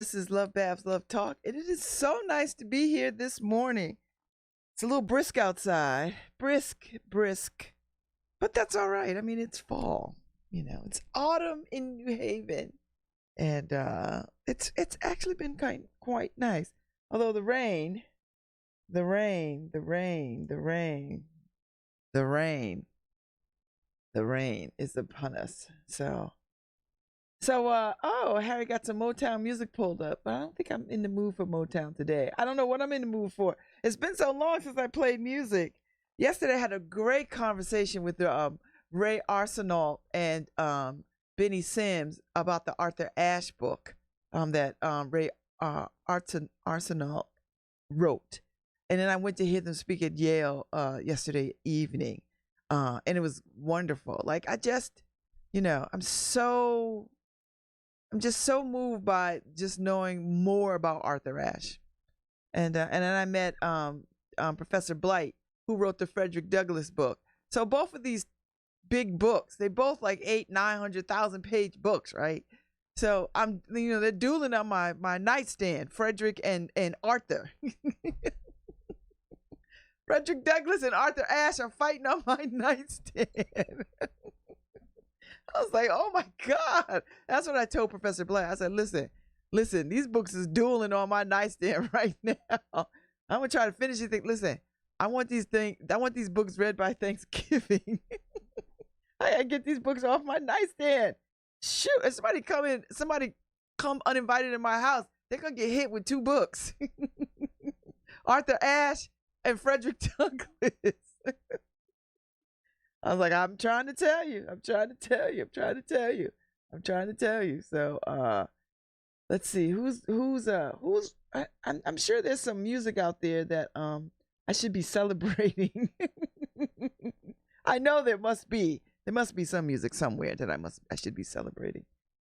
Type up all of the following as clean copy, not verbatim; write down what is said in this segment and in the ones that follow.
This is LoveBabz LoveTalk, and it is so nice to be here this morning. It's a little brisk outside, brisk, but that's all right. I mean, it's fall. It's autumn in New Haven, and it's actually been quite nice. Although the rain, the rain, the rain is upon us. So, Harry got some Motown music pulled up, but I don't think I'm in the mood for Motown today. I don't know what I'm in the mood for. It's been so long since I played music. Yesterday, I had a great conversation with Ray Arsenal and Benny Sims about the Arthur Ashe book that Ray Arsenal wrote. And then I went to hear them speak at Yale yesterday evening, and it was wonderful. Like, I'm just so moved by just knowing more about Arthur Ashe. And then I met Professor Blight, who wrote the Frederick Douglass book. So both of these big books, they both like 900,000 page books, right? So they're dueling on my nightstand, Frederick and Arthur. Frederick Douglass and Arthur Ashe are fighting on my nightstand. I was like, oh my God. That's what I told Professor Blair. I said, listen, these books is dueling on my nightstand right now. I'm gonna try to finish these things. Listen, I want these books read by Thanksgiving. I gotta get these books off my nightstand. Shoot, if somebody come uninvited in my house, they're gonna get hit with two books. Arthur Ashe and Frederick Douglass. I was like, I'm trying to tell you. So let's see I'm sure there's some music out there that I should be celebrating. I know there must be some music somewhere that I should be celebrating.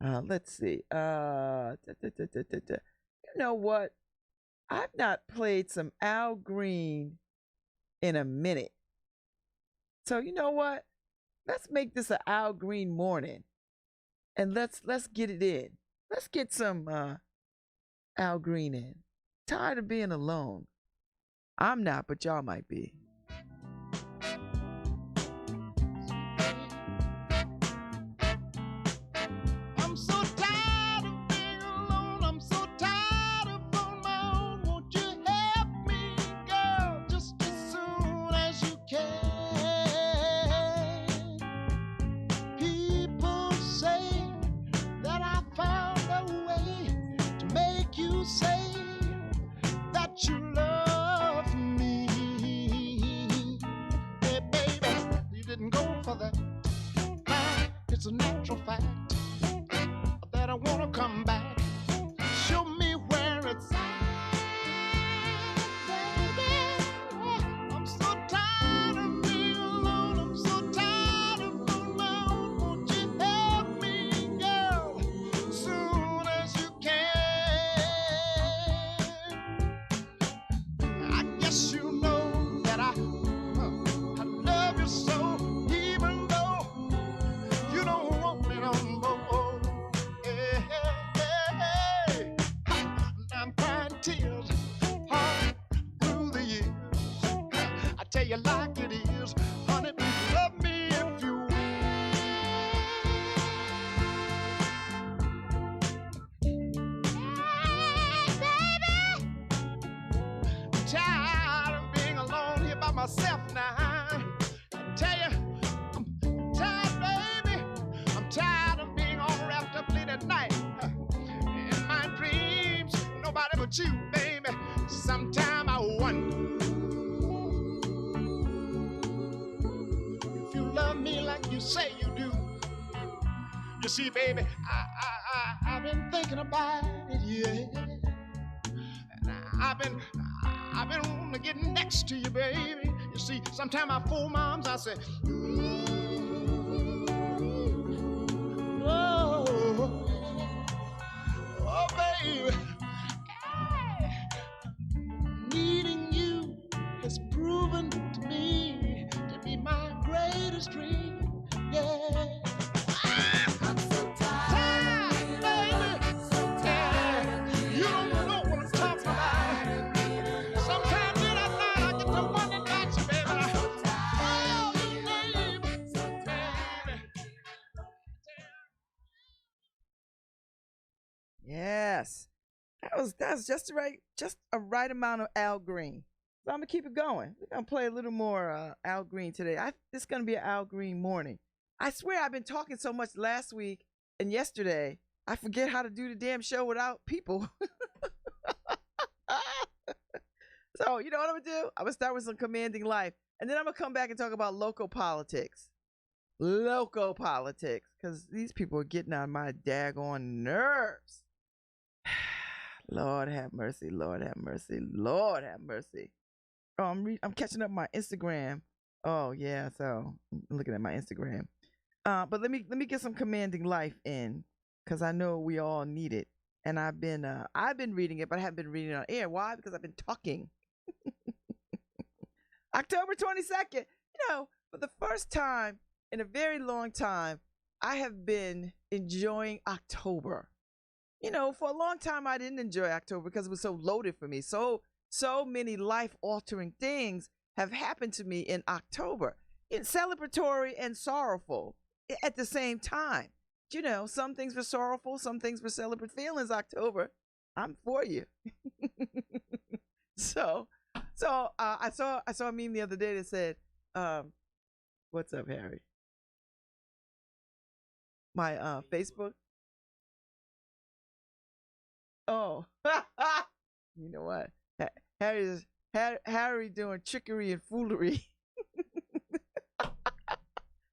Let's see. You know what? I've not played some Al Green in a minute. So you know what? Let's make this an Al Green morning, and let's get it in. Let's get some Al Green in. Tired of being alone. I'm not, but y'all might be. I'm so tired of being alone. I'm so tired of on my own. Won't you help me, girl, just as soon as you can? Say that you love me. Hey, baby, you didn't go for that. It's a natural fact that I want to come back. Show me where it's at, baby. I'm so tired of being alone. I'm so tired of on my own. Won't you help me, girl, soon as you can? You know that I love you so, even though you don't want me no more. Hey, hey, hey. I'm crying tears all through the years. I tell you like it is, honey, love me if you will. Hey, baby, I'm tired of being alone here by myself now. I tell you, I'm tired, baby. I'm tired of being all wrapped up late at night in my dreams. Nobody but you, baby. Sometime I wonder if you love me like you say you do. You see, baby, I've been thinking about it, yeah. And I've been wanting to get next to you, baby. You see, sometimes I fool moms, I say, oh, oh, baby. Hey, needing you has proven to me to be my greatest dream, yeah. I'm so tired, baby. So tired. Yes. That was just a right amount of Al Green. So I'm gonna keep it going. We're gonna play a little more Al Green today. It's gonna be an Al Green morning. I swear I've been talking so much last week and yesterday, I forget how to do the damn show without people. So you know what I'm gonna do? I'm gonna start with some commanding life, and then I'm gonna come back and talk about local politics. Local politics, because these people are getting on my daggone nerves. Lord have mercy, Lord have mercy, Lord have mercy. Oh, I'm catching up my Instagram. Oh yeah, so I'm looking at my Instagram. But let me get some commanding life in, because I know we all need it. And I've been reading it, but I haven't been reading it on air. Why? Because I've been talking. October 22nd. You know, for the first time in a very long time, I have been enjoying October. You know, for a long time I didn't enjoy October because it was so loaded for me. So many life-altering things have happened to me in October. It's celebratory and sorrowful at the same time. You know, some things were sorrowful, some things were celebratory. Feelings October, I'm for you. So I saw a meme the other day that said, "What's up, Harry?" My Facebook. Oh, you know what? Harry doing trickery and foolery.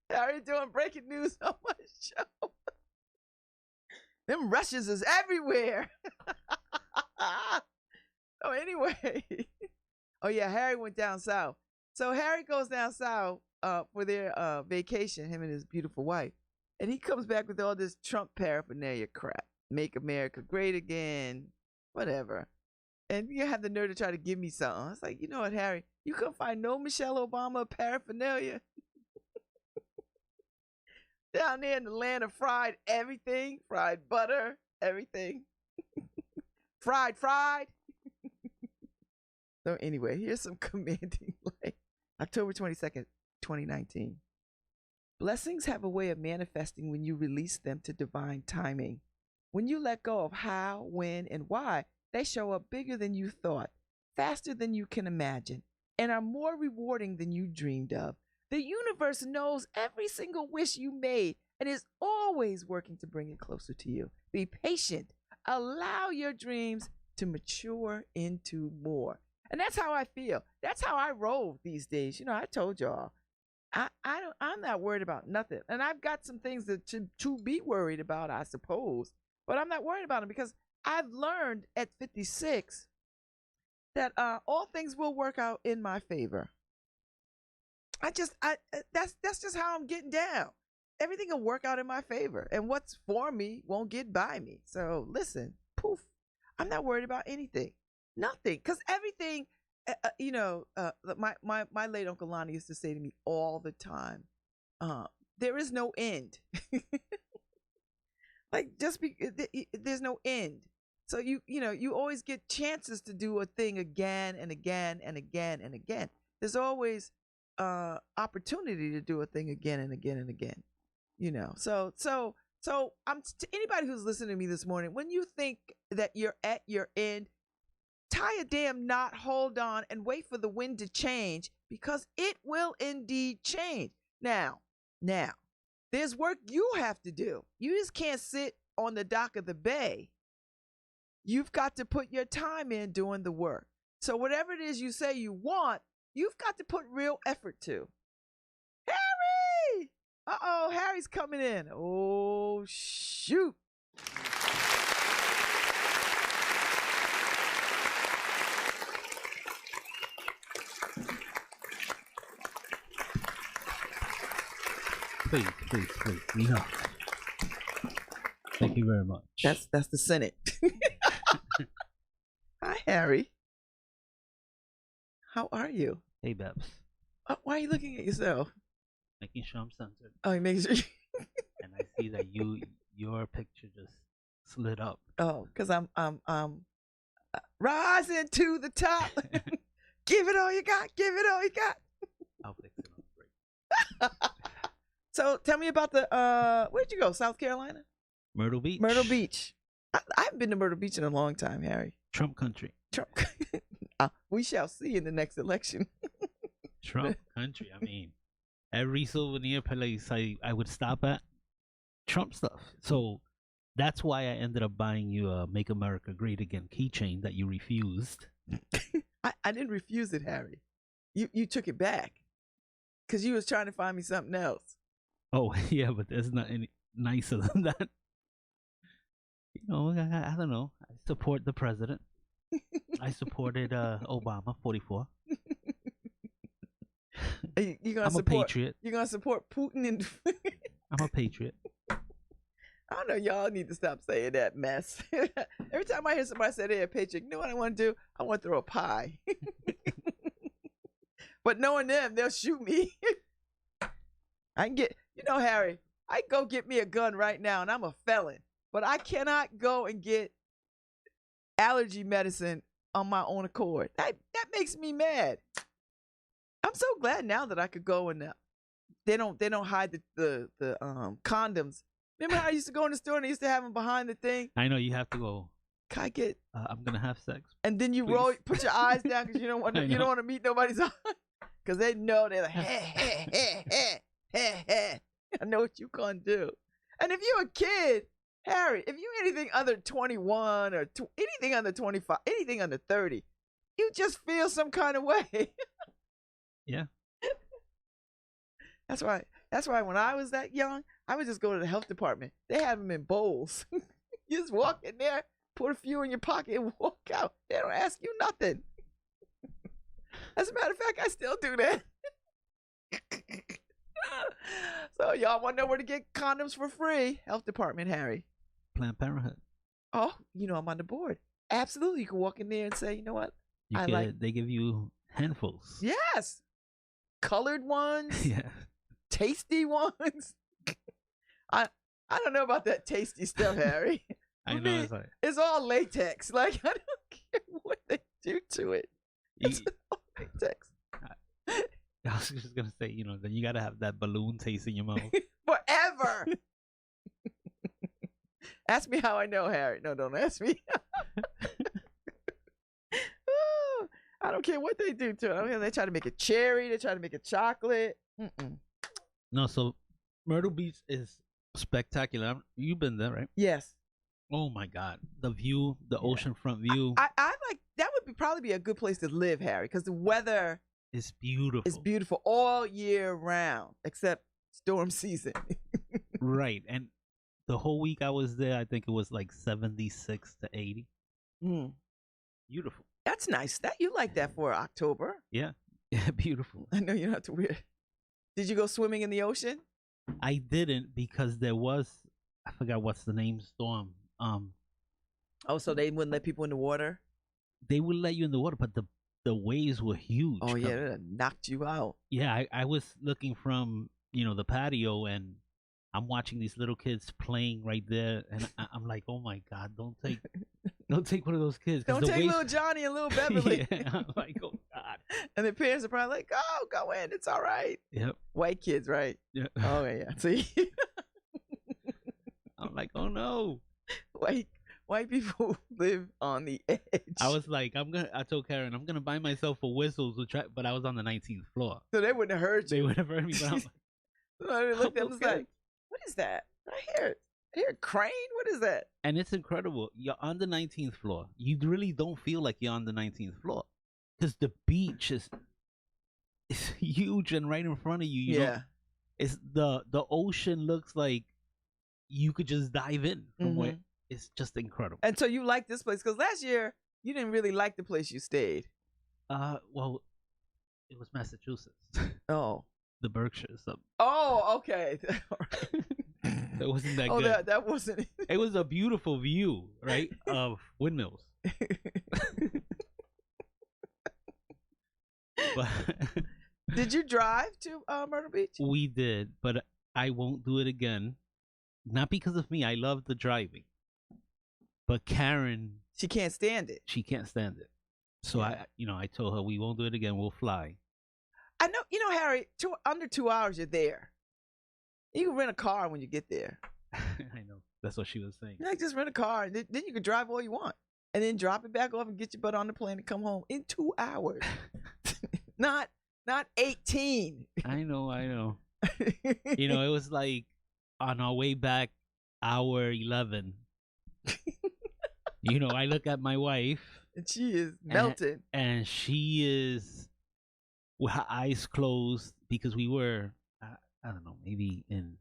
Harry doing breaking news on my show. Them Russians is everywhere. Oh, anyway. Oh, yeah, Harry went down south. So Harry goes down south for their vacation, him and his beautiful wife. And he comes back with all this Trump paraphernalia crap. Make America great again, whatever. And you have the nerve to try to give me something. I was like, you know what, Harry? You couldn't find no Michelle Obama paraphernalia. Down there in the land of fried everything, fried butter, everything. fried. So anyway, here's some commanding light. October 22nd, 2019. Blessings have a way of manifesting when you release them to divine timing. When you let go of how, when, and why, they show up bigger than you thought, faster than you can imagine, and are more rewarding than you dreamed of. The universe knows every single wish you made and is always working to bring it closer to you. Be patient. Allow your dreams to mature into more. And that's how I feel. That's how I roll these days. You know, I told y'all, I'm not worried about nothing. And I've got some things to be worried about, I suppose. But I'm not worried about them because I've learned at 56 that all things will work out in my favor. That's just how I'm getting down. Everything will work out in my favor, and what's for me won't get by me. So listen, poof, I'm not worried about anything, nothing, because everything. My late Uncle Lonnie used to say to me all the time, "There is no end." Like there's no end. So you always get chances to do a thing again and again and again and again. There's always opportunity to do a thing again and again and again. You know. So I'm to anybody who's listening to me this morning, when you think that you're at your end, tie a damn knot, hold on, and wait for the wind to change, because it will indeed change. Now, there's work you have to do. You just can't sit on the dock of the bay. You've got to put your time in doing the work. So whatever it is you say you want, you've got to put real effort to. Harry! Uh-oh, Harry's coming in. Oh, shoot. Please. No. Thank you very much. That's the Senate. Hi, Harry. How are you? Hey, Babs. Why are you looking at yourself? Making sure I'm censored. Oh, you making sure. And I see that your picture just slid up. Oh, because I'm rising to the top. Give it all you got. Give it all you got. I'll fix it on break. So tell me about the where'd you go? South Carolina? Myrtle Beach. Myrtle Beach. I haven't been to Myrtle Beach in a long time, Harry. Trump country. Trump. We shall see in the next election. Trump country. I mean, every souvenir place I would stop at, Trump stuff. So that's why I ended up buying you a "Make America Great Again" keychain that you refused. I didn't refuse it, Harry. You took it back because you was trying to find me something else. Oh yeah, but there's not any nicer than that. You know, I don't know. I support the president. I supported Obama, 44. You gonna I'm support, a patriot. You're gonna support Putin and I'm a patriot. I don't know. Y'all need to stop saying that mess. Every time I hear somebody say they're a patriot, you know what I want to do? I want to throw a pie. But knowing them, they'll shoot me. I can get, Harry, I go get me a gun right now, and I'm a felon. But I cannot go and get allergy medicine on my own accord. That makes me mad. I'm so glad now that I could go and they don't hide the condoms. Remember how I used to go in the store and they used to have them behind the thing? I know you have to go. Can I get? I'm gonna have sex. And then you put your eyes down because you don't want to meet nobody's eyes because they know they're like, I know what you gonna do. And if you're a kid, Harry, if you're anything under 21 or anything under 25, anything under 30, you just feel some kind of way. Yeah. That's why when I was that young, I would just go to the health department. They have them in bowls. You just walk in there, put a few in your pocket, and walk out. They don't ask you nothing. As a matter of fact, I still do that. So y'all want to know where to get condoms for free? Health department, Harry. Planned Parenthood. Oh, I'm on the board. Absolutely. You can walk in there and say, you know what? They give you handfuls. Yes. Colored ones. Yeah. Tasty ones. I don't know about that tasty stuff, Harry. I know. It's all latex. Like, I don't care what they do to it. It's all latex. I was just gonna say, then you gotta have that balloon taste in your mouth forever. Ask me how I know, Harry. No, don't ask me. I don't care what they do to it. I don't care. They try to make it cherry. They try to make it chocolate. No, so Myrtle Beach is spectacular. You've been there, right? Yes. Oh my God, the view, the oceanfront view. I like that. Would probably be a good place to live, Harry, because the weather is beautiful. It's beautiful all year round, except storm season. Right, and the whole week I was there, I think it was like 76 to 80. Beautiful. That's nice. That you like that for October? Yeah, beautiful. I know you don't have to wear. Did you go swimming in the ocean? I didn't because there was, I forgot what's the name, storm. Oh, so they wouldn't let people in the water? They would let you in the water, but the waves were huge. Oh yeah, that knocked you out. Yeah, I was looking from the patio, and I'm watching these little kids playing right there, and I'm like, oh my God, don't take one of those kids. Don't take little Johnny and little Beverly. Yeah, I'm like, oh God. And the parents are probably like, oh, go in, it's all right. Yep. White kids, right? Yeah. Oh yeah. See. I'm like, oh no. White people live on the edge. I was like, I told Karen, I'm gonna buy myself a whistle to try, but I was on the 19th floor. So they wouldn't have heard you. They would have heard me. But I'm like, so I looked at them, was like, what is that? I hear a crane. What is that? And it's incredible. You're on the 19th floor. You really don't feel like you're on the 19th floor because the beach is huge and right in front of you. Yeah. It's the ocean looks like you could just dive in from where. It's just incredible. And so you like this place because last year you didn't really like the place you stayed. Well, it was Massachusetts. Oh. The Berkshires. Oh, okay. It wasn't that good. Oh, that wasn't. It was a beautiful view, right, of windmills. But did you drive to Myrtle Beach? We did, but I won't do it again. Not because of me. I love the driving. But Karen, she can't stand it. She can't stand it. So I told her we won't do it again. We'll fly. I know, Harry. Under 2 hours, you're there. You can rent a car when you get there. I know. That's what she was saying. Like, just rent a car, and then you can drive all you want, and then drop it back off and get your butt on the plane and come home in 2 hours. not 18. I know. You know, it was like on our way back, hour 11. You know, I look at my wife, And she is melting. and she is with her eyes closed because we were, I don't know, maybe in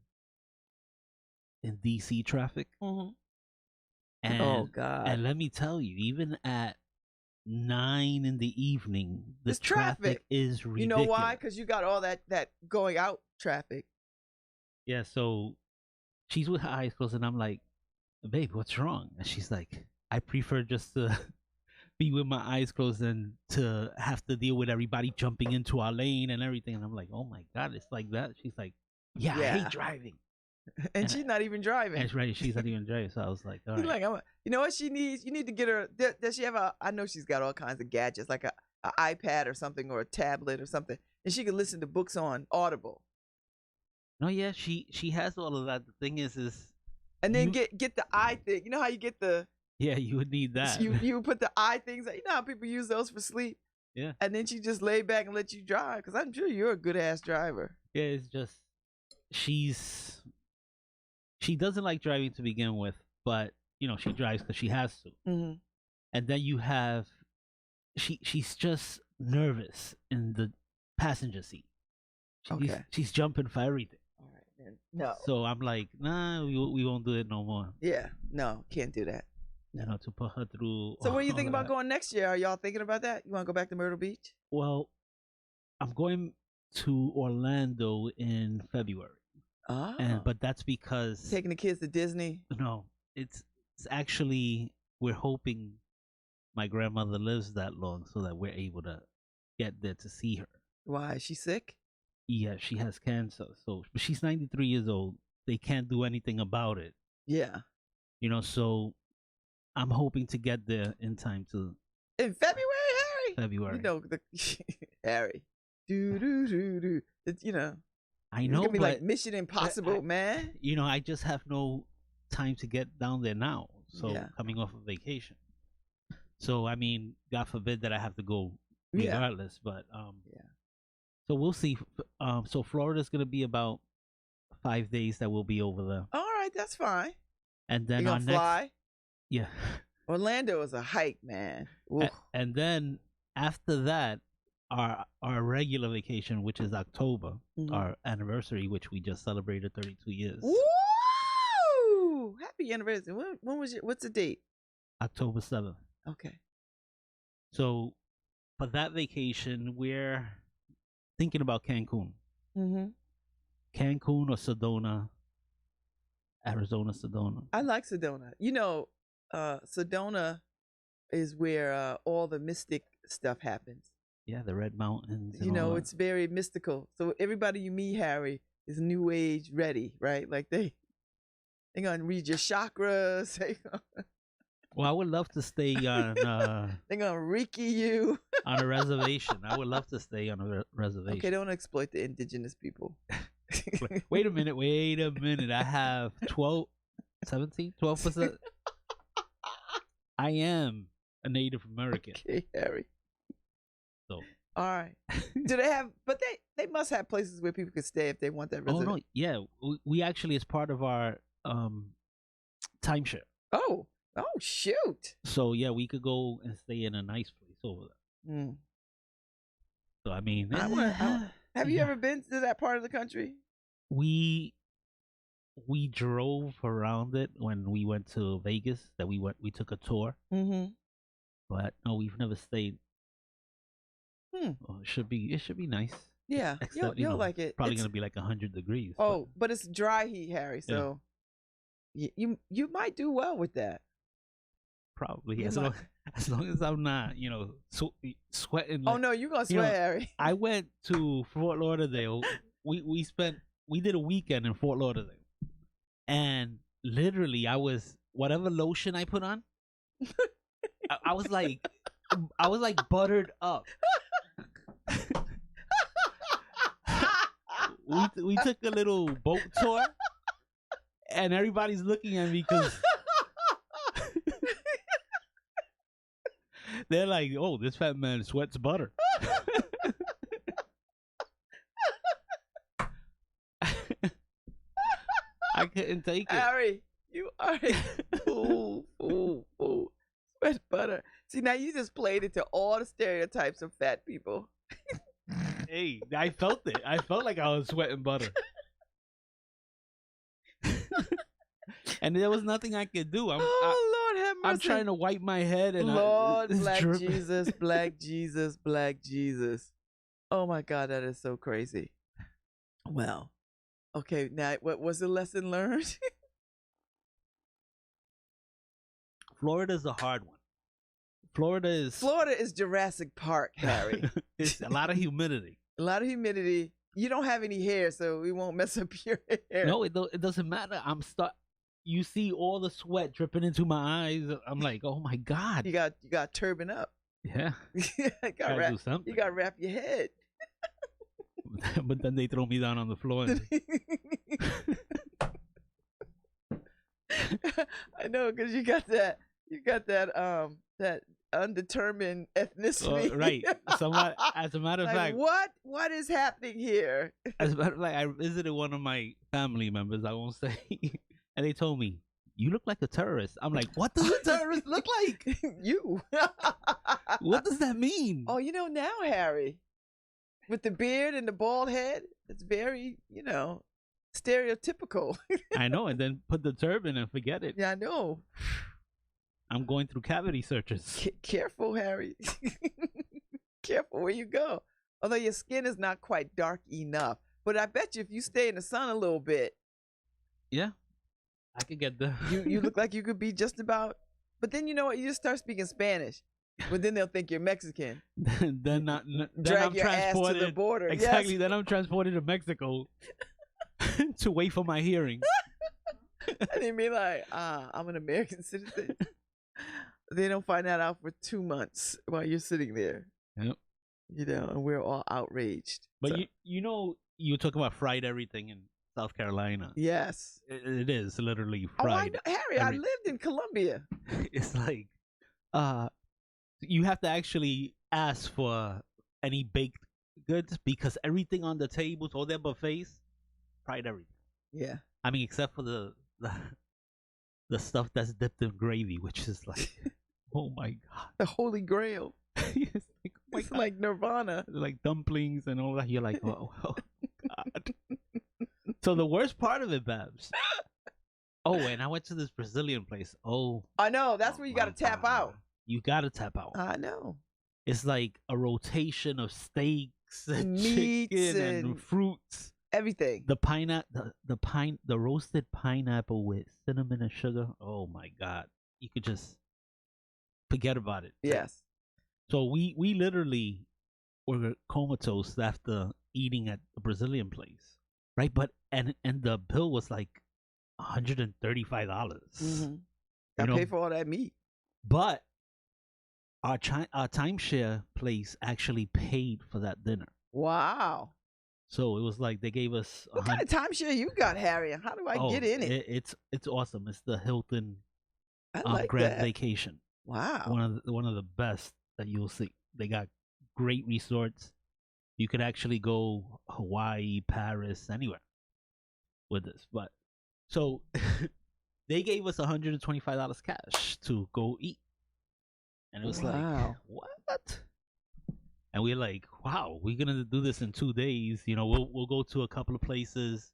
DC traffic. Mhm. And, Oh, God. And let me tell you, even at 9 in the evening, the It's traffic traffic. is ridiculous. You know why? Because you got all that going out traffic. Yeah, so she's with her eyes closed, and I'm like, babe, what's wrong? And she's like, I prefer just to be with my eyes closed than to have to deal with everybody jumping into our lane and everything. And I'm like, oh my God, it's like that? She's like, yeah. I Yeah. hate driving. And she's not even driving. And it's right, she's not even driving. So I was like, all He's right. like, you know what she needs? You need to get her. Does she have I know she's got all kinds of gadgets, like a iPad or something, or a tablet or something, and she can listen to books on Audible. No, yeah, she has all of that. The thing is And then You- get the eye thing. You know how you get the yeah, you would need that. you put the eye things. You know how people use those for sleep. Yeah. And then she just lay back and let you drive, because I'm sure you're a good ass driver. Yeah, it's just she doesn't like driving to begin with, but you know, she drives because she has to. Mm-hmm. And then you have she's just nervous in the passenger seat. Okay. She's jumping for everything. All right, then. No. So I'm like, nah, we won't do it no more. Yeah. No, can't do that. You know, to put her through. So what do you all think of about that. going next year? Are y'all thinking about that? You want to go back to Myrtle Beach? Well, I'm going to Orlando in February, Ah. but that's because Taking the kids to Disney. no, it's actually we're hoping my grandmother lives that long so that we're able to get there to see her. Why? Is she sick? Yeah, she has cancer, so but she's 93 years old. They can't do anything about it, Yeah. you know. So I'm hoping to get there in time to In February, Harry? February. You know, Harry. Do. It's, you know. I It's know, gonna be but like Mission Impossible, man. you know, I just have no time to get down there now. So Yeah. coming off of vacation. So I mean, God forbid that I have to go Yeah. regardless. But Yeah. So we'll see. So Florida's gonna be about 5 days that we'll be over there, All right, that's fine. and You then our gonna next, fly? yeah, Orlando is a hike, man. Oof. and then after that, our regular vacation, which is October, Mhm. our anniversary, which we just celebrated 32 years, Woo! Happy anniversary. When was it? What's the date? October 7th. Okay. So for that vacation, we're thinking about Cancun. Mm-hmm. Cancun or Sedona, Arizona, Sedona. I like Sedona. You know, Sedona is where all the mystic stuff happens. Yeah, the Red Mountains. and You all know, that. it's very mystical. So everybody you meet, Harry, is New Age ready, right? Like they're gonna read your chakras. Well, I would love to stay on They're gonna Reiki you. on a reservation. I would love to stay on a reservation. Okay, don't exploit the indigenous people. Wait a minute. I have 12%. I am a Native American. Okay, Harry. So. All right. Do they have? But they must have places where people can stay if they want that Oh residence. no, yeah. We actually, as part of our timeshare. Oh, shoot. So yeah, we could go and stay in a nice place over there. Mm. So I mean, Have you Yeah. ever been to that part of the country? we drove around it when we went to Vegas. We took a tour, Mm-hmm. but no, we've never stayed. Hmm. Oh, it should be nice. Yeah, Except, you'll like it. Probably It's- gonna be like 100 degrees. Oh, but it's dry heat, Harry. So you might do well with that. probably you as might- long as I'm not, sweating. Oh like- no, you're gonna you know, sweat, Harry. I went to Fort Lauderdale. We did a weekend in Fort Lauderdale, and literally I was whatever lotion I put on, I was like buttered up. We took a little boat tour, and everybody's looking at me because they're like, "Oh, this fat man sweats butter." I couldn't take it. Harry, you are a fool. Sweat butter. See, now you just played into all the stereotypes of fat people. Hey, I felt it. I felt like I was sweating butter. And there was nothing I could do. Lord have mercy. I'm trying to wipe my head and Lord, it's black dripping. Jesus, black Jesus, black Jesus. Oh my God, that is so crazy. Well, okay, now what was the lesson learned? Florida's a hard one. Florida is Jurassic Park, Harry. it's a lot of humidity. A lot of humidity. You don't have any hair, so we won't mess up your hair. No, it doesn't matter. You see all the sweat dripping into my eyes. I'm like, oh my God. You got turban up. Yeah. you Gotta do something. You got to wrap your head. But then they throw me down on the floor. And I know, because you got that that undetermined ethnicity. Right. Somewhat, as a matter of like, fact, what is happening here? as a matter of fact, I visited one of my family members, I won't say, and they told me, "You look like a terrorist." I'm like, "What does a terrorist look like?" You. What does that mean? Oh, now, Harry, with the beard and the bald head, it's very, stereotypical. I know, and then put the turban and forget it. Yeah, I know. I'm going through cavity searches. Careful, Harry. Careful where you go. Although your skin is not quite dark enough. But I bet you if you stay in the sun a little bit. Yeah, I could get the... you look like you could be just about... But then you know what? You just start speaking Spanish. But then they'll think you're Mexican. then Drag I'm your ass to the border. Exactly. Yes. Then I'm transported to Mexico to wait for my hearing. And they'd be like, I'm an American citizen. They don't find that out for 2 months while you're sitting there. Yep. And we're all outraged. But so. you talk about fried everything in South Carolina. Yes. It is literally Oh, fried. I know. Harry, I lived in Colombia. It's like, you have to actually ask for any baked goods because everything on the tables, all their buffets, fried everything. Yeah. I mean, except for the stuff that's dipped in gravy, which is like, oh my God. The Holy Grail. It's like, oh my It's God. like Nirvana. Like dumplings and all that. You're like, oh God. So the worst part of it, Babs. Oh, and I went to this Brazilian place. Oh, I know. That's where you got to tap out. You got to tap out. I know. It's like a rotation of steaks and Meats chicken and fruits. Everything. The roasted pineapple with cinnamon and sugar. Oh my God. You could just forget about it. Yes. So we literally were comatose after eating at the Brazilian place. Right? But and the bill was like $135. Mm-hmm. Got to pay for all that meat. But our timeshare place actually paid for that dinner. Wow. So it was like they gave us. What kind of timeshare you got, Harry? How do I get in it? It's awesome. It's the Hilton I like Grand that. Vacation. Wow. One of the best that you'll see. They got great resorts. You could actually go Hawaii, Paris, anywhere with this. But so they gave us $125 cash to go eat, and it was like, what? And we're like, wow, we're gonna do this in 2 days. We'll go to a couple of places,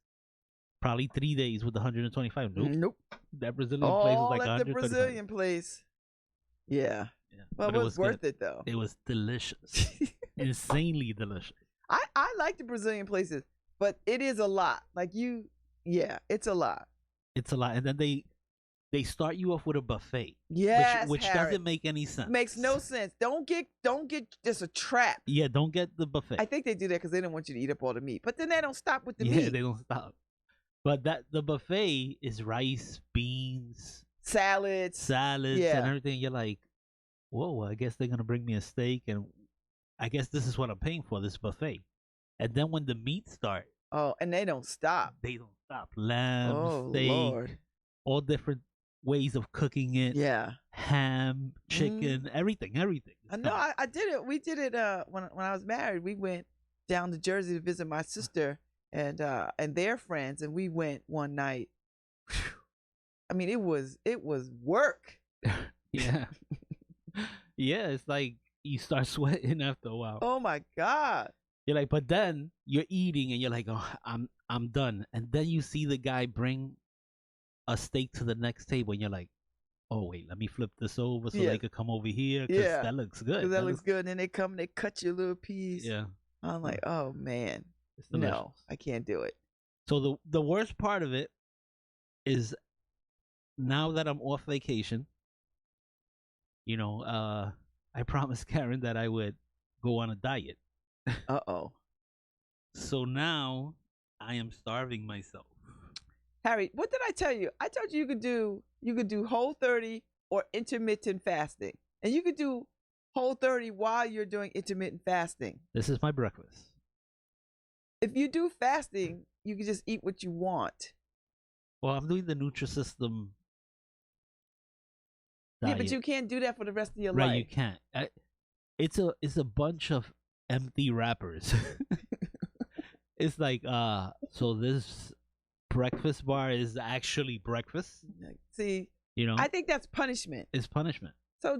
probably 3 days with $125. Nope. That Brazilian place was like at the $125. Brazilian place. Yeah. Well, it was worth it though. It was delicious, insanely delicious. I like the Brazilian places, but it is a lot. It's a lot. It's a lot, and then they start you off with a buffet. Yes, which Harry. doesn't make any sense. Makes no sense. Don't get just a trap. Yeah, don't get the buffet. I think they do that because they don't want you to eat up all the meat. But then they don't stop with the yeah, meat. they don't stop. But the buffet is rice, beans, salads, and everything. You're like, whoa, I guess they're gonna bring me a steak, and I guess this is what I'm paying for, this buffet. And then when the meat start, oh, and they don't stop. They don't stop. Lamb, Oh steak, Lord. all different ways of cooking it. Yeah. Ham, chicken, everything. I know. I did it. We did it when I was married. We went down to Jersey to visit my sister and their friends, and we went one night. Whew. I mean, it was work. Yeah. Yeah, it's like you start sweating after a while. Oh my God. You're like, but then you're eating and you're like, oh, I'm done. And then you see the guy bring a steak to the next table, and you're like, oh wait, let me flip this over so they could come over here because that looks good. That looks good. And then they come and they cut you a little piece. Yeah. I'm like, oh man, no, I can't do it. So the worst part of it is now that I'm off vacation, I promised Karen that I would go on a diet. Uh-oh. So now I am starving myself. Harry, what did I tell you? I told you you could do Whole30 or intermittent fasting. And you could do Whole30 while you're doing intermittent fasting. This is my breakfast. If you do fasting, you can just eat what you want. Well, I'm doing the Nutrisystem diet. Yeah, but you can't do that for the rest of your life. Right, life. you can't. It's a bunch of empty wrappers. It's like so this breakfast bar is actually breakfast. See, I think that's punishment. It's punishment. So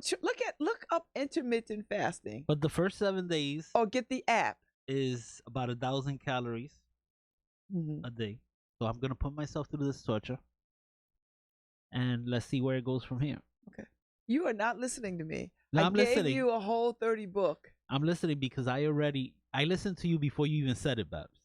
look up intermittent fasting. But the first 7 days, or get the app, is about 1,000 calories a day. So I'm gonna put myself through this torture, and let's see where it goes from here. Okay, you are not listening to me. No, I'm listening. I gave you a Whole30 book. I'm listening because I listened to you before you even said it, Babz.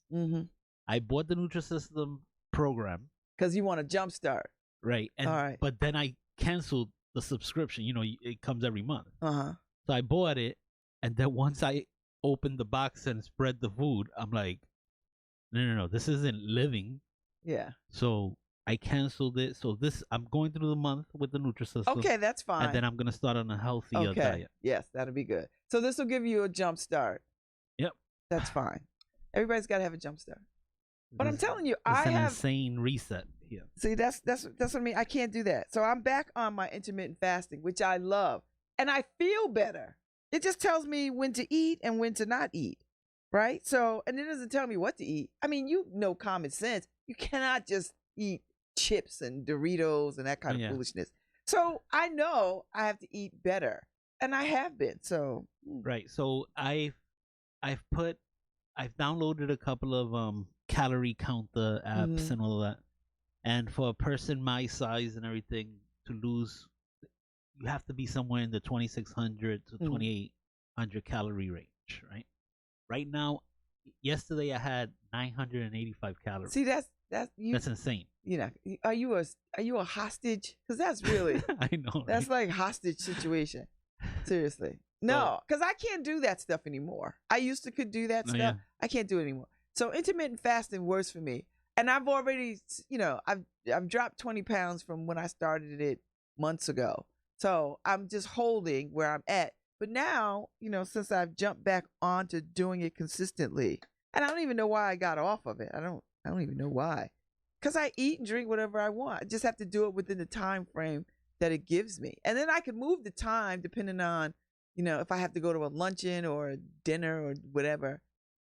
I bought the Nutrisystem program because you want a jump start, right? And all right, but then I canceled the subscription. It comes every month. So I bought it, and then once I opened the box and spread the food, I'm like, no, this isn't living. Yeah. So I canceled it. So I'm going through the month with the Nutrisystem. Okay, that's fine. And then I'm gonna start on a healthier diet. Yes, that'll be good. So this will give you a jump start. Yep. That's fine. Everybody's got to have a jump start. But I'm telling you, I have an insane reset here. See, that's what I mean. I can't do that. So I'm back on my intermittent fasting, which I love, and I feel better. It just tells me when to eat and when to not eat, right? So, and it doesn't tell me what to eat. I mean, common sense. You cannot just eat chips and Doritos and that kind of foolishness. So I know I have to eat better, and I have been. So right. So I've downloaded a couple of calorie counter apps and all of that. And for a person my size and everything to lose, you have to be somewhere in the 2,600 to 2,800 calorie range, right? Right now, yesterday I had 985 calories. See, that's insane. Are you a hostage? Because that's really I know. That's like hostage situation. Seriously. No, because I can't do that stuff anymore. I used to could do that stuff. Yeah. I can't do it anymore. So intermittent fasting works for me. And I've already, I've dropped 20 pounds from when I started it months ago. So I'm just holding where I'm at. But now, since I've jumped back onto doing it consistently, and I don't even know why I got off of it. I don't even know why. Because I eat and drink whatever I want. I just have to do it within the time frame that it gives me. And then I can move the time depending on, if I have to go to a luncheon or a dinner or whatever.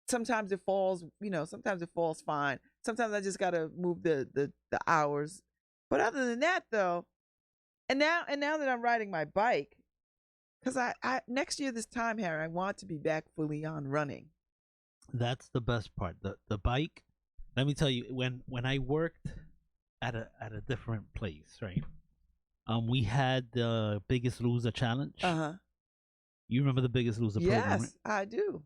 Sometimes it falls, sometimes it falls fine. Sometimes I just got to move the hours. But other than that, though, and now that I'm riding my bike, because I next year this time, Harry, I want to be back fully on running. That's the best part. The bike. Let me tell you, when I worked at a different place, right? We had the Biggest Loser challenge. You remember the Biggest Loser program? Yes, right? I do.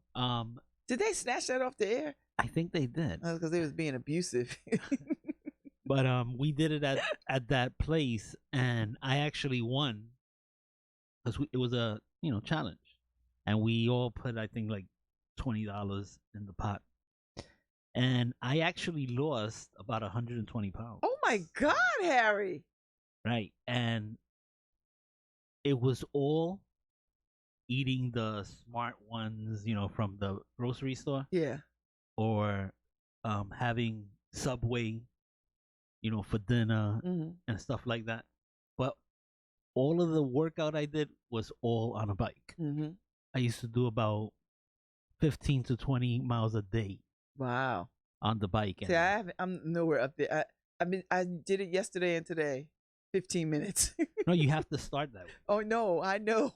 Did they snatch that off the air? I think they did. Because they was being abusive. But we did it at that place, and I actually won because it was a challenge, and we all put I think like $20 in the pot, and I actually lost about 120 pounds. Oh my God, Harry! Right, and it was all eating the smart ones, from the grocery store. Yeah. Or having Subway for dinner Mm-hmm. and stuff like that. But all of the workout I did was all on a bike. Mm-hmm. I used to do about 15 to 20 miles a day Wow. on the bike. See, I'm nowhere up there. I did it yesterday and today. 15 minutes. No, you have to start that way. Oh no, I know.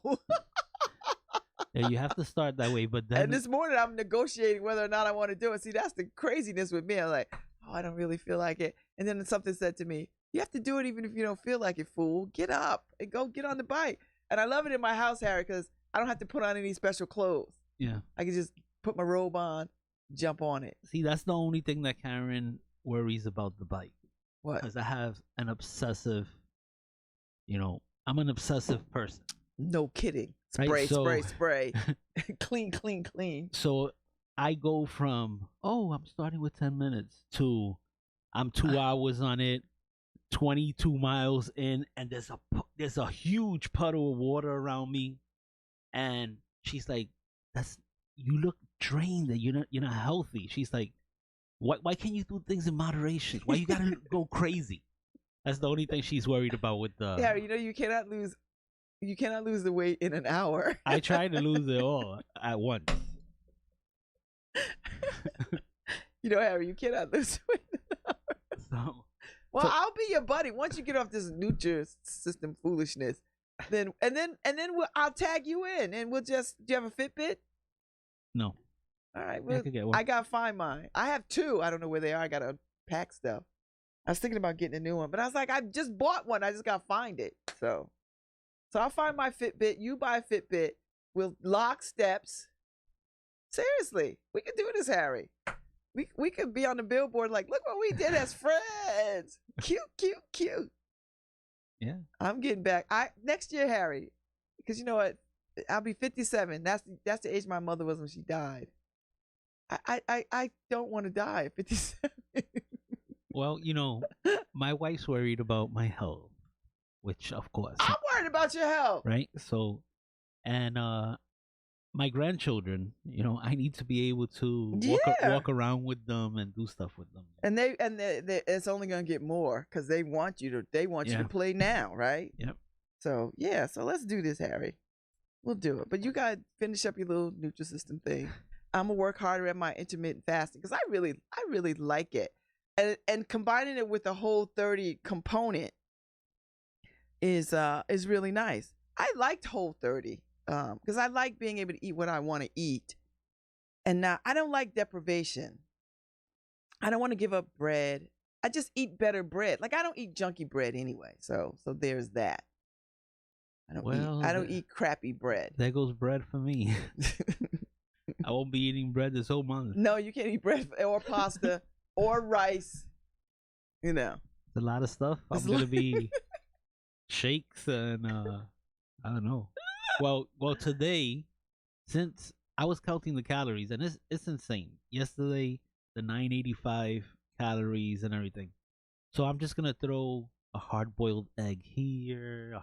Yeah, you have to start that way. But then And this morning I'm negotiating whether or not I want to do it. See, that's the craziness with me. I'm like, oh, I don't really feel like it. And then something said to me, you have to do it even if you don't feel like it, fool. Get up and go get on the bike. And I love it in my house, Harry, because I don't have to put on any special clothes. yeah. I can just put my robe on, jump on it. See, that's the only thing that Karen worries about the bike. What? Because I have an obsessive, I'm an obsessive person. No kidding. Right, Spray, so- spray, spray. Clean, clean, clean. So I go from, I'm starting with 10 minutes to I'm 2 hours on it, 22 miles in, and there's a huge puddle of water around me. And she's like, you look drained, that you're not healthy. She's like, why can't you do things in moderation? Why you gotta go crazy? That's the only thing she's worried about with the. Yeah, you cannot lose the weight in an hour. I tried to lose it all at once. Harry, you cannot lose weight in an hour. So, Well, I'll be your buddy once you get off this Nutri-System foolishness. Then I'll tag you in, and we'll just. Do you have a Fitbit? no. All right, I well, could get one. I gotta find mine. I have two. I don't know where they are. I gotta pack stuff. I was thinking about getting a new one, but I was like, I just bought one. I just gotta find it. So I'll find my Fitbit. You buy a Fitbit. We'll lock steps. Seriously, we could do this, Harry. We could be on the billboard like, look what we did as friends. Cute, cute, cute. Yeah. I'm getting back. Next year, Harry, because you know what? I'll be 57. That's the age my mother was when she died. I don't want to die at 57. Well, my wife's worried about my health, which of course, I'm worried about your health. right? So, and my grandchildren, I need to be able to walk around with them and do stuff with them. And they it's only gonna get more because they want you to play now, right? Yep. So so let's do this, Harry. We'll do it. But you gotta finish up your little Nutri-System thing. I'm gonna work harder at my intermittent fasting because I really like it, and combining it with the Whole30 component is really nice. I liked Whole30 because I like being able to eat what I want to eat, and now I don't like deprivation. I don't want to give up bread. I just eat better bread. Like I don't eat junky bread anyway. So there's that. I don't eat crappy bread. There goes bread for me. I won't be eating bread this whole month. No, you can't eat bread or pasta or rice. It's a lot of stuff. I'm gonna be shakes and I don't know. Well, today, since I was counting the calories, and it's insane. Yesterday, the 985 calories and everything. So I'm just gonna throw a hard-boiled egg here,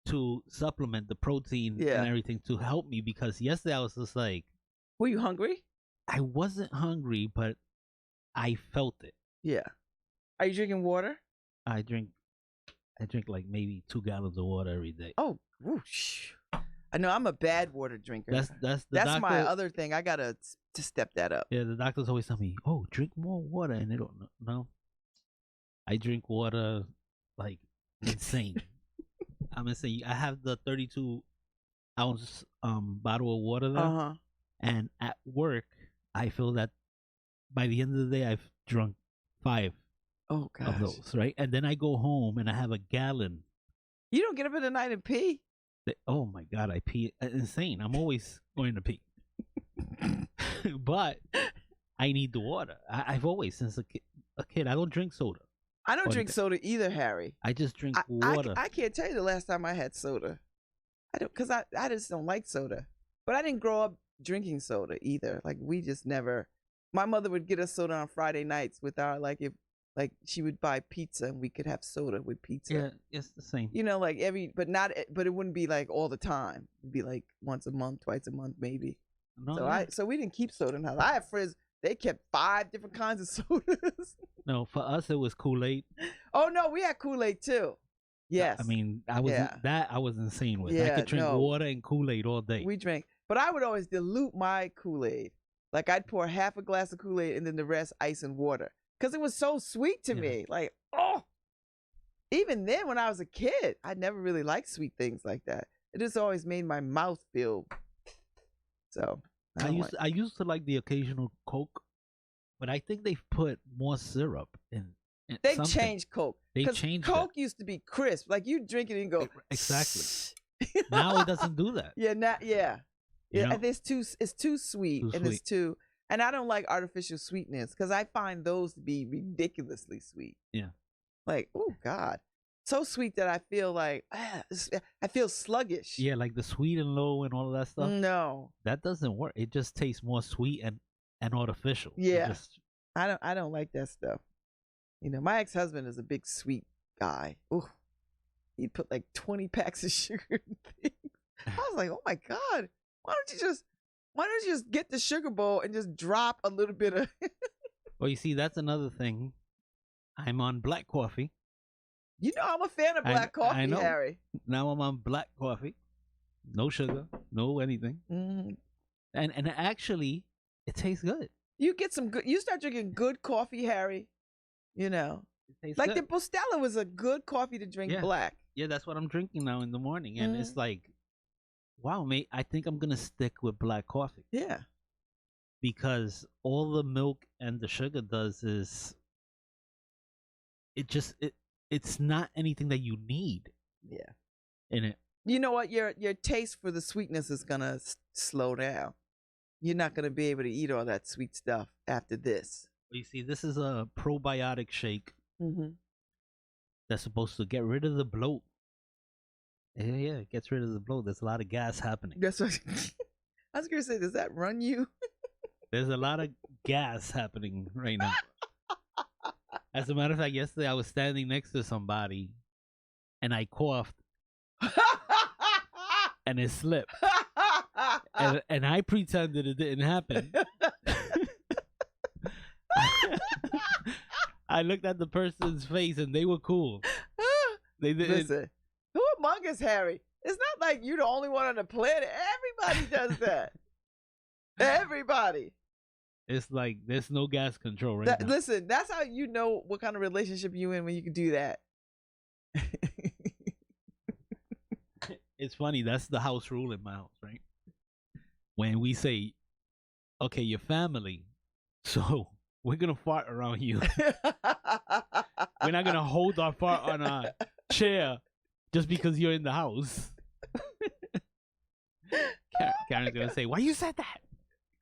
to supplement the protein and everything to help me, because yesterday I was just like, were you hungry? I wasn't hungry, but I felt it. Yeah. Are you drinking water? I drink like maybe 2 gallons of water every day. Oh, whoosh. I know I'm a bad water drinker. That's my other thing. I gotta to step that up. Yeah, the doctors always tell me, "Oh, drink more water," and they don't know. I drink water like insane. I'm insane. I have the 32-ounce bottle of water there, and at work, I feel that by the end of the day, I've drunk 5 of those, right? And then I go home and I have a gallon. You don't get up in the night and pee? Oh my God, I pee insane. I'm always going to pee. But I need the water. I've always, since a kid, I don't drink soda. I don't drink soda either, Harry. I just drink water. I can't tell you the last time I had soda. I don't, because I just don't like soda. But I didn't grow up drinking soda either. Like we just never. My mother would get us soda on Friday nights with our she would buy pizza and we could have soda with pizza. Yeah, it's the same. But it wouldn't be like all the time. It'd be like once a month, twice a month, maybe. No, So we didn't keep soda in the house. I have friends. they kept 5 different kinds of sodas. No, for us it was Kool-Aid. Oh no, we had Kool-Aid too. Yes. I mean, I was I was insane with. I Yeah, could drink no. water and Kool-Aid all day. We drank, but I would always dilute my Kool-Aid. Like I'd pour half a glass of Kool-Aid and then the rest ice and water, because it was so sweet to me. Like, oh, even then when I was a kid, I never really liked sweet things like that. It just always made my mouth feel. So I used to like the occasional Coke, but I think they've put more syrup in. They changed Coke. They changed Coke used to be crisp. Like you drink it and go. Exactly. Now it doesn't do that. Yeah, yeah. You know? It's too sweet, it's too, and I don't like artificial sweetness because I find those to be ridiculously sweet. Yeah. Like, oh God, so sweet that I feel like I feel sluggish. Yeah, like the sweet and low and all of that stuff. No, that doesn't work. It just tastes more sweet and artificial. Yeah, I don't like that stuff. You know, my ex-husband is a big sweet guy. Ooh, he'd put like 20 packs of sugar in things. I was like, oh my God, why don't you just get the sugar bowl and just drop a little bit of. Well, you see, that's another thing. I'm on black coffee. You know, I'm a fan of black coffee, I know. Harry. Now I'm on black coffee. No sugar, no anything. Mm-hmm. And actually, it tastes good. You get some good. You start drinking good coffee, Harry. You know, like good. the Bustelo was a good coffee to drink black. Yeah, that's what I'm drinking now in the morning, and it's like, wow, mate, I think I'm gonna stick with black coffee. Yeah, because all the milk and the sugar does is, it's not anything that you need. Yeah, in it. You know what? Your taste for the sweetness is gonna slow down. You're not gonna be able to eat all that sweet stuff after this. You see, this is a probiotic shake that's supposed to get rid of the bloat. Yeah, it gets rid of the bloat. There's a lot of gas happening. That's what I was gonna say. Does that run you? There's a lot of gas happening right now. As a matter of fact, yesterday I was standing next to somebody, and I coughed, and it slipped, and I pretended it didn't happen. I looked at the person's face and they were cool. They didn't. Listen, who among us, Harry? It's not like you're the only one on the planet. Everybody does that. Everybody. It's like there's no gas control right now. Listen, that's how you know what kind of relationship you in when you can do that. It's funny. That's the house rule in my house, right? When we say, okay, your family, so we're going to fart around you. We're not going to hold our fart on a chair just because you're in the house. Karen's going to say, why you said that?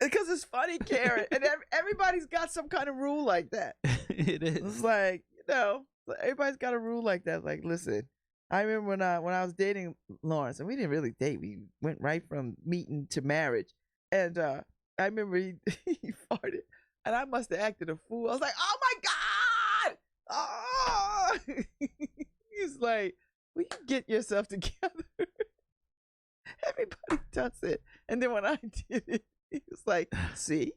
Because it's funny, Karen. And everybody's got some kind of rule like that. It is. It's like, you know, everybody's got a rule like that. Like, listen, I remember when I was dating Lawrence, and we didn't really date. We went right from meeting to marriage. And I remember he farted. And I must have acted a fool. I was like, oh my God! Oh! He's like, will you get yourself together? Everybody does it. And then when I did it, he was like, see?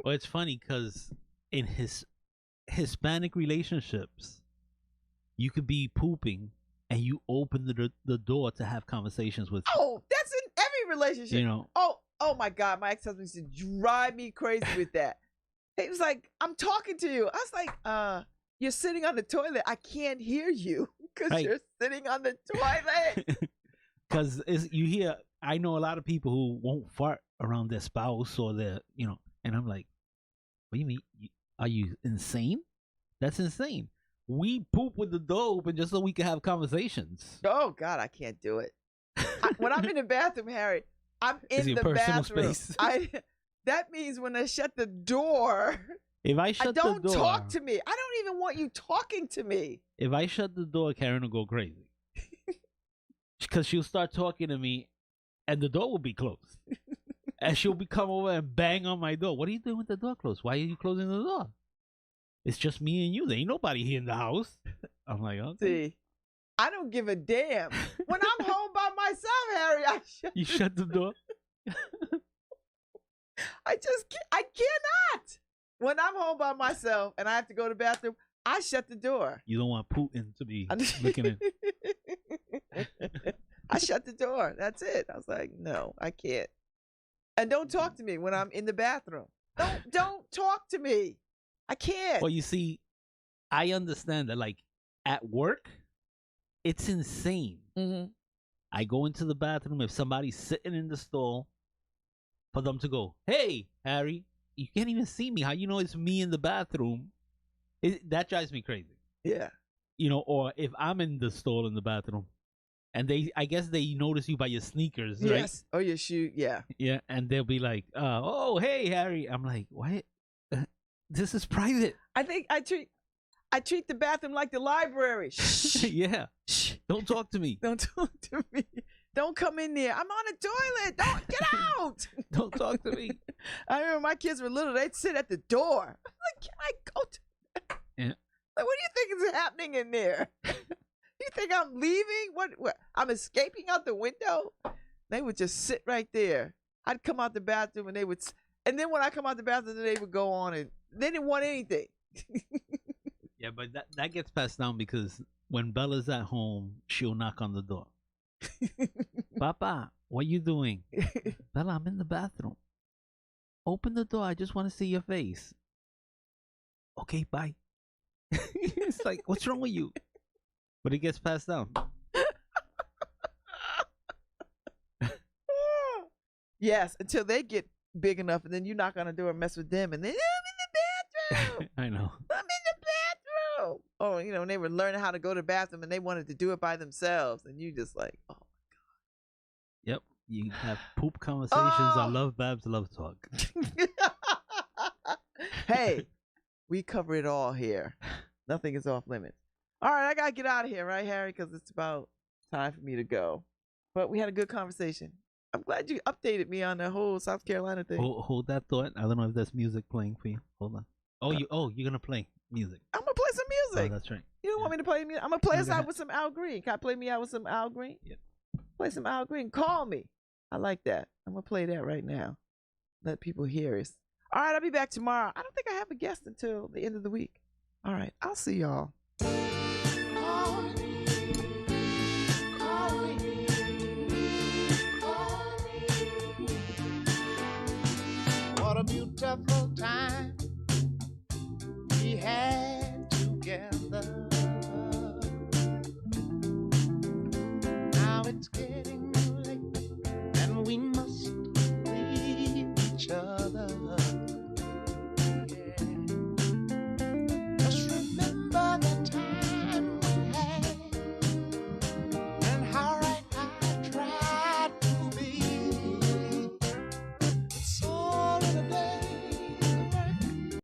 Well, it's funny because in his Hispanic relationships, you could be pooping and you open the door to have conversations with you. Oh, that's in every relationship. You know. Oh my God, my ex-husband used to drive me crazy with that. He was like, I'm talking to you. I was like, you're sitting on the toilet. I can't hear you because you're sitting on the toilet. Because you hear, I know a lot of people who won't fart around their spouse or their, you know, and I'm like, what do you mean? Are you insane? That's insane. We poop with the door open just so we can have conversations. Oh God, I can't do it. When I'm in the bathroom, Harry, I'm in the bathroom. That means when I shut the door, if I shut the door, don't talk to me. I don't even want you talking to me. If I shut the door, Karen will go crazy. Because she'll start talking to me and the door will be closed. And she'll come over and bang on my door. What are you doing with the door closed? Why are you closing the door? It's just me and you. There ain't nobody here in the house. I'm like, okay. See, I don't give a damn. When I'm home by myself, Harry, You shut the door? I cannot. When I'm home by myself and I have to go to the bathroom, I shut the door. You don't want Putin to be looking in. I shut the door. That's it. I was like, no, I can't. And don't talk to me when I'm in the bathroom. Don't talk to me. I can't. Well, you see, I understand that, like, at work, it's insane. Mm-hmm. I go into the bathroom if somebody's sitting in the stall, for them to go, "Hey, Harry, you can't even see me. How you know it's me in the bathroom?" That drives me crazy. Yeah. You know, or if I'm in the stall in the bathroom, and I guess they notice you by your sneakers, right? Yes. Or your shoe. Yeah. Yeah, and they'll be like, "Oh, hey, Harry." I'm like, "What? This is private." I think I treat the bathroom like the library. Shh. Yeah. Shh. Don't talk to me. Don't talk to me. Don't come in there. I'm on the toilet. Don't get out. Don't talk to me. I remember my kids were little. They'd sit at the door. I'm like, can I go to? Yeah. Like, what do you think is happening in there? You think I'm leaving? What? I'm escaping out the window? They would just sit right there. I'd come out the bathroom and they would, and then when I come out the bathroom, they would go on and they didn't want anything. Yeah, but that gets passed down because when Bella's at home, she'll knock on the door. "Papa, what you doing?" "Bella, I'm in the bathroom." "Open the door. I just want to see your face." "Okay, bye." It's like, what's wrong with you? But it gets passed down. Yes, until they get big enough, and then you knock on the door and mess with them, and then I'm in the bathroom. I know. I'm in the bathroom. Oh, you know, and they were learning how to go to the bathroom, and they wanted to do it by themselves, and you just like, oh. Yep. You have poop conversations on LoveBabz LoveTalk. Hey, we cover it all here. Nothing is off limits. All right, I got to get out of here, right, Harry? Because it's about time for me to go. But we had a good conversation. I'm glad you updated me on the whole South Carolina thing. Hold that thought. I don't know if there's music playing for you. Hold on. You're going to play music. I'm going to play some music. Oh, that's right. You don't want me to play music? I'm going to play us out with some Al Green. Can I play me out with some Al Green? Yep. Play some Al Green. Call me. I like that. I'm going to play that right now. Let people hear us. All right, I'll be back tomorrow. I don't think I have a guest until the end of the week. All right, I'll see y'all. Call me. Call me. Call me. What a beautiful